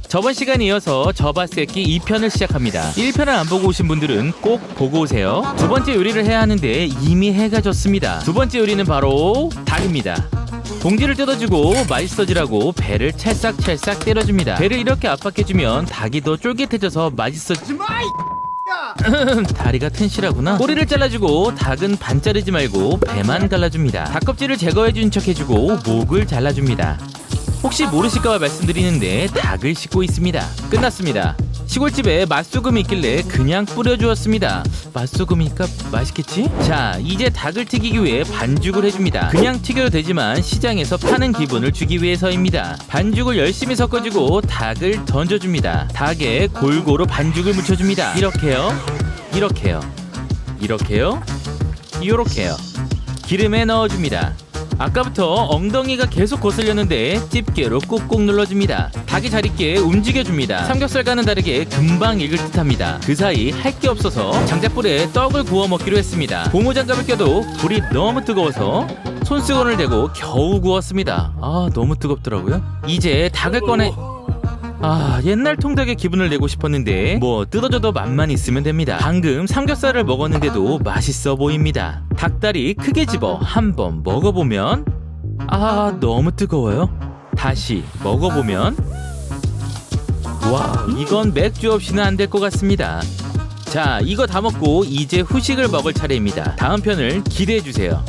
저번 시간에 이어서 저밭새끼 2편을 시작합니다. 1편을 안 보고 오신 분들은 꼭 보고 오세요. 두 번째 요리를 해야 하는데 이미 해가 졌습니다. 두 번째 요리는 바로 닭입니다. 봉지를 뜯어주고 맛있어지라고 배를 찰싹찰싹 때려줍니다. 배를 이렇게 압박해주면 닭이 더 쫄깃해져서 맛있어지. 다리가 튼실하구나. 꼬리를 잘라주고 닭은 반 자르지 말고 배만 갈라줍니다. 닭껍질을 제거해준 척 해주고 목을 잘라줍니다. 혹시 모르실까봐 말씀드리는데 닭을 씻고 있습니다. 끝났습니다. 시골집에 맛소금이 있길래 그냥 뿌려주었습니다. 맛소금이니까 맛있겠지? 자, 이제 닭을 튀기기 위해 반죽을 해줍니다. 그냥 튀겨도 되지만 시장에서 파는 기분을 주기 위해서입니다. 반죽을 열심히 섞어주고 닭을 던져줍니다. 닭에 골고루 반죽을 묻혀줍니다. 이렇게요, 이렇게요, 이렇게요, 요렇게요. 기름에 넣어줍니다. 아까부터 엉덩이가 계속 거슬렸는데 집게로 꾹꾹 눌러줍니다. 닭이 잘 익게 움직여줍니다. 삼겹살과는 다르게 금방 익을 듯합니다. 그 사이 할 게 없어서 장작불에 떡을 구워 먹기로 했습니다. 고무장갑을 껴도 불이 너무 뜨거워서 손수건을 대고 겨우 구웠습니다. 아, 너무 뜨겁더라고요. 이제 닭을 꺼내... 옛날 통닭의 기분을 내고 싶었는데 뭐 뜯어져도 맛만 있으면 됩니다. 방금 삼겹살을 먹었는데도 맛있어 보입니다. 닭다리 크게 집어 한번 먹어보면 너무 뜨거워요. 다시 먹어보면 와, 이건 맥주 없이는 안 될 것 같습니다. 자, 이거 다 먹고 이제 후식을 먹을 차례입니다. 다음 편을 기대해주세요.